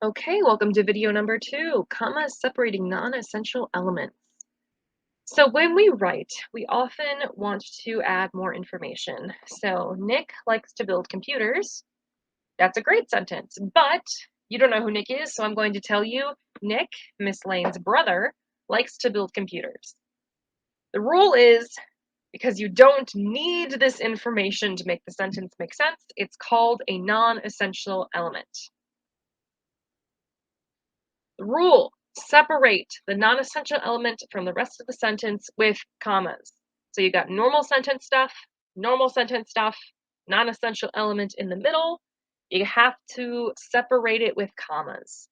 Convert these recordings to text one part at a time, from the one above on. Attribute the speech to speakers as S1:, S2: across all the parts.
S1: Okay, welcome to video number 2, commas separating non-essential elements. So when we write, we often want to add more information. So Nick likes to build computers. That's a great sentence, but you don't know who Nick is, so I'm going to tell you Nick, Miss Lane's brother, likes to build computers. The rule is, because you don't need this information to make the sentence make sense, it's called a non-essential element. The rule: separate the non-essential element from the rest of the sentence with commas. So you got normal sentence stuff, non-essential element in the middle. You have to separate it with commas.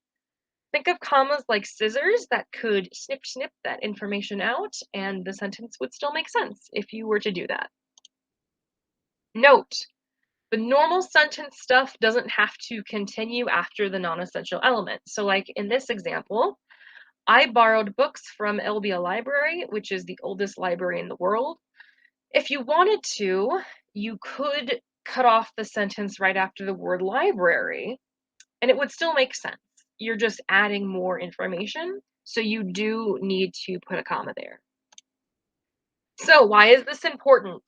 S1: Think of commas like scissors that could snip that information out, and the sentence would still make sense if you were to do that. Note: the normal sentence stuff doesn't have to continue after the non-essential element. So like in this example, I borrowed books from LBL Library, which is the oldest library in the world. If you wanted to, you could cut off the sentence right after the word library, and it would still make sense. You're just adding more information, so you do need to put a comma there. So why is this important?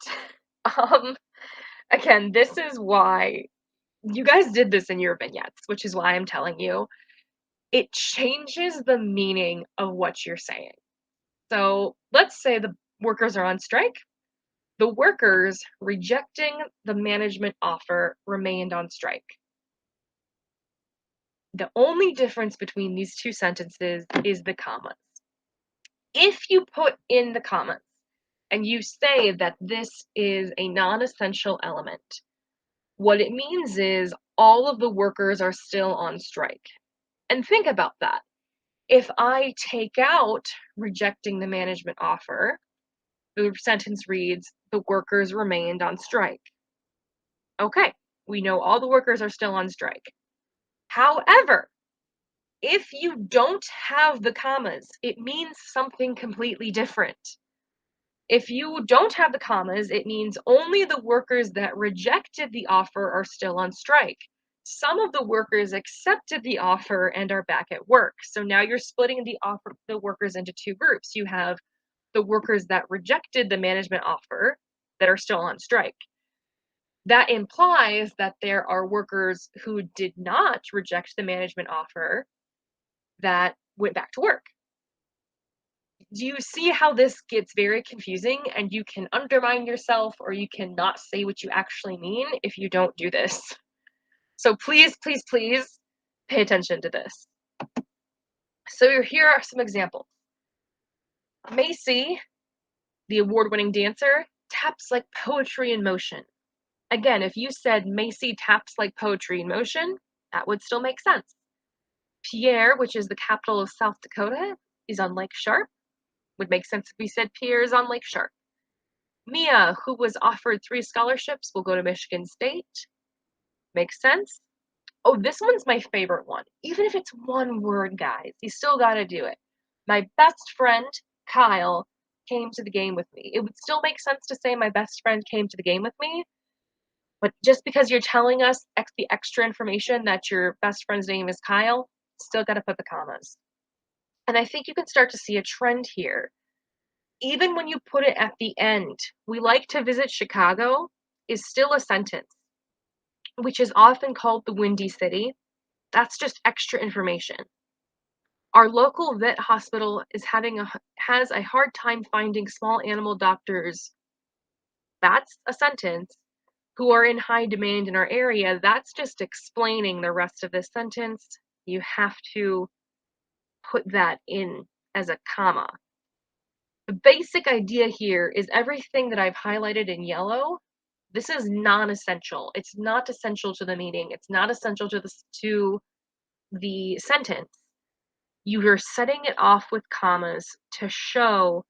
S1: Um, Again, this is why you guys did this in your vignettes, which is why I'm telling you. It changes the meaning of what you're saying. So let's say the workers are on strike. The workers rejecting the management offer remained on strike. The only difference between these two sentences is the commas. If you put in the commas and you say that this is a non-essential element, what it means is all of the workers are still on strike. And think about that. If I take out rejecting the management offer, the sentence reads, the workers remained on strike. Okay, we know all the workers are still on strike. However, if you don't have the commas, it means something completely different. If you don't have the commas, it means only the workers that rejected the offer are still on strike. Some of the workers accepted the offer and are back at work. So now you're splitting the workers into two groups. You have the workers that rejected the management offer that are still on strike. That implies that there are workers who did not reject the management offer that went back to work. Do you see how this gets very confusing and you can undermine yourself or you cannot say what you actually mean if you don't do this? So please, please, please pay attention to this. So here are some examples. Macy, the award-winning dancer, taps like poetry in motion. Again, if you said Macy taps like poetry in motion, that would still make sense. Pierre, which is the capital of South Dakota, is on Lake Sharp. Would make sense if we said Pierre is on Lake Sharp. Mia, who was offered 3 scholarships, will go to Michigan State. Makes sense. Oh, this one's my favorite one. Even if it's one word, guys, you still gotta do it. My best friend, Kyle, came to the game with me. It would still make sense to say my best friend came to the game with me, but just because you're telling us the extra information that your best friend's name is Kyle, still gotta put the commas. And I think you can start to see a trend here. Even when you put it at the end, we like to visit Chicago is still a sentence, which is often called the Windy City. That's just extra information. Our local vet hospital has a hard time finding small animal doctors. That's a sentence. Who are in high demand in our area. That's just explaining the rest of this sentence. You have to put that in as a comma. The basic idea here is everything that I've highlighted in yellow. This is non-essential. It's not essential to the meaning. It's not essential to the sentence. You are setting it off with commas to show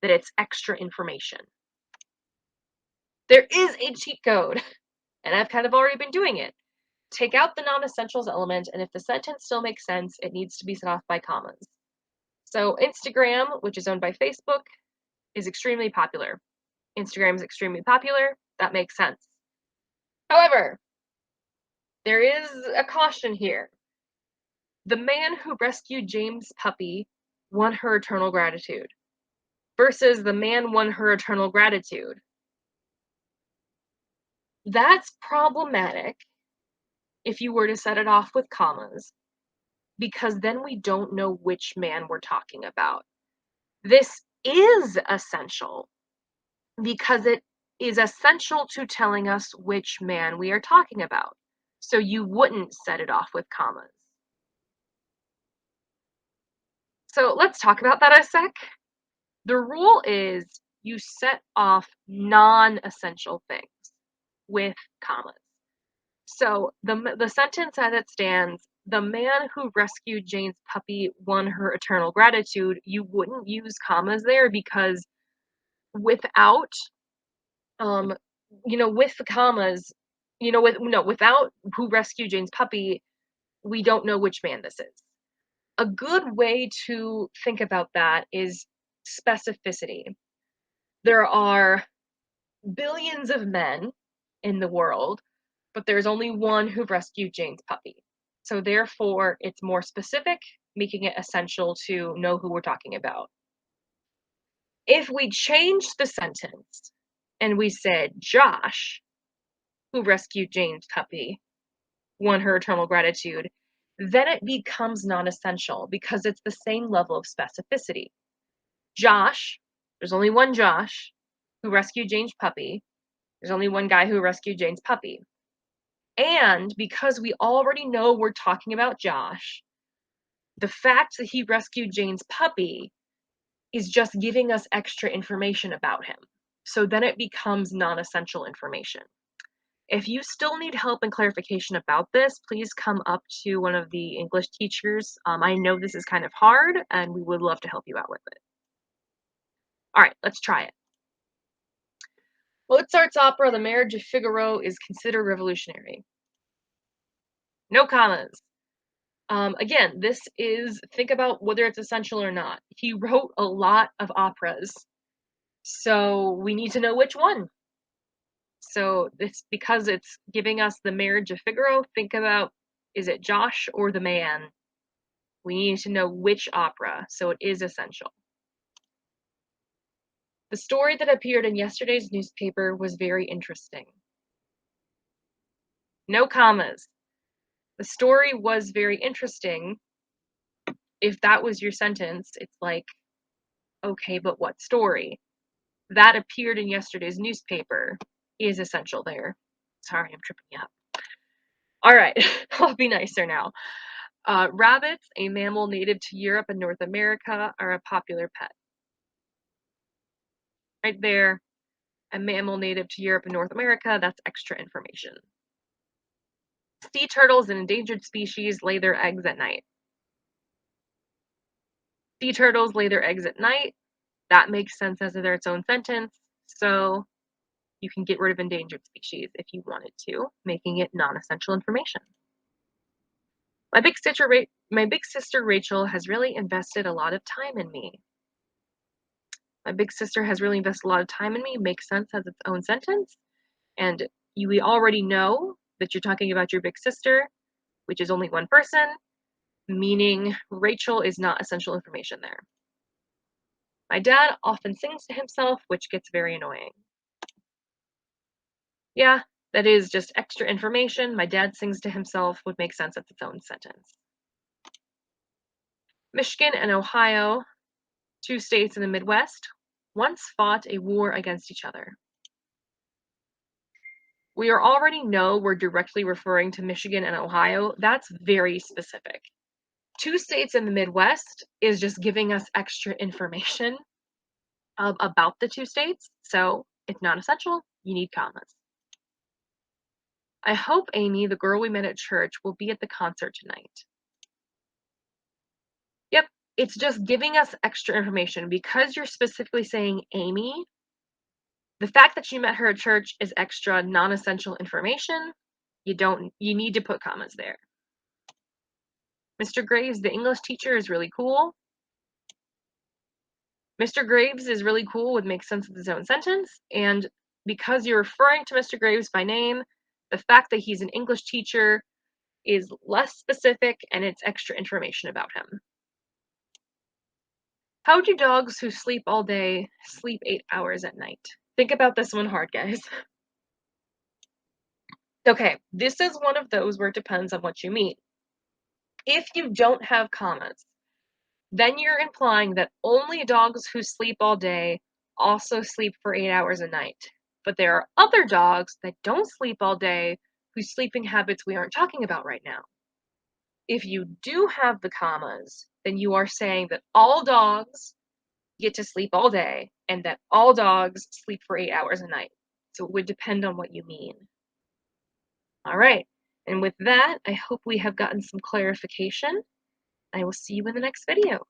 S1: that it's extra information. There is a cheat code, and I've kind of already been doing it. Take out the non-essentials element, and if the sentence still makes sense, it needs to be set off by commas. So Instagram, which is owned by Facebook, is extremely popular. Instagram is extremely popular. That makes sense. However, there is a caution here. The man who rescued James' puppy won her eternal gratitude versus the man won her eternal gratitude. That's problematic if you were to set it off with commas, because then we don't know which man we're talking about. This is essential because it is essential to telling us which man we are talking about. So you wouldn't set it off with commas. So let's talk about that a sec. The rule is you set off non-essential things with commas. So the sentence as it stands, the man who rescued Jane's puppy won her eternal gratitude. You wouldn't use commas there because without with the commas, without who rescued Jane's puppy, we don't know which man this is. A good way to think about that is specificity. There are billions of men in the world, but there's only one who rescued Jane's puppy. So therefore, it's more specific, making it essential to know who we're talking about. If we changed the sentence and we said Josh, who rescued Jane's puppy, won her eternal gratitude, then it becomes non-essential because it's the same level of specificity. Josh, there's only one Josh who rescued Jane's puppy. There's only one guy who rescued Jane's puppy. And because we already know we're talking about Josh, the fact that he rescued Jane's puppy is just giving us extra information about him. So then it becomes non-essential information. If you still need help and clarification about this, please come up to one of the English teachers. I know this is kind of hard, and we would love to help you out with it. All right, let's try it. Mozart's opera, The Marriage of Figaro, is considered revolutionary. No commas. Again, this is, think about whether it's essential or not. He wrote a lot of operas, so we need to know which one. So it's because it's giving us The Marriage of Figaro, think about, is it Josh or the man? We need to know which opera, so it is essential. The story that appeared in yesterday's newspaper was very interesting. No commas. The story was very interesting. If that was your sentence, it's like, okay, but what story? That appeared in yesterday's newspaper is essential there. Sorry, I'm tripping you up. All right, I'll be nicer now. Rabbits, a mammal native to Europe and North America, are a popular pet. Right there, a mammal native to Europe and North America, that's extra information. Sea turtles, an endangered species, lay their eggs at night. Sea turtles lay their eggs at night. That makes sense as its own sentence, so you can get rid of endangered species if you wanted to, making it non-essential information. My big sister Rachel has really invested a lot of time in me. My big sister has really invested a lot of time in me makes sense as its own sentence, and we already know that you're talking about your big sister, which is only one person, meaning Rachel is not essential information there. My dad often sings to himself, which gets very annoying. Yeah, that is just extra information. My dad sings to himself would make sense as its own sentence. Michigan and Ohio, two states in the Midwest, once fought a war against each other. We already know we're directly referring to Michigan and Ohio. That's very specific. Two states in the Midwest is just giving us extra information about the two states, so it's not essential. You need commas. I hope Amy, the girl we met at church, will be at the concert tonight. Yep, it's just giving us extra information. Because you're specifically saying Amy, the fact that you met her at church is extra non-essential information. You need to put commas there. Mr. Graves, the English teacher, is really cool. Mr. Graves is really cool would make sense of his own sentence, and because you're referring to Mr. Graves by name, the fact that he's an English teacher is less specific and it's extra information about him. How do dogs who sleep all day sleep 8 hours at night? Think about this one hard, guys. Okay, this is one of those where it depends on what you mean. If you don't have commas, then you're implying that only dogs who sleep all day also sleep for 8 hours a night. But there are other dogs that don't sleep all day whose sleeping habits we aren't talking about right now. If you do have the commas, then you are saying that all dogs get to sleep all day and that all dogs sleep for 8 hours a night. So it would depend on what you mean. All right. And with that, I hope we have gotten some clarification. I will see you in the next video.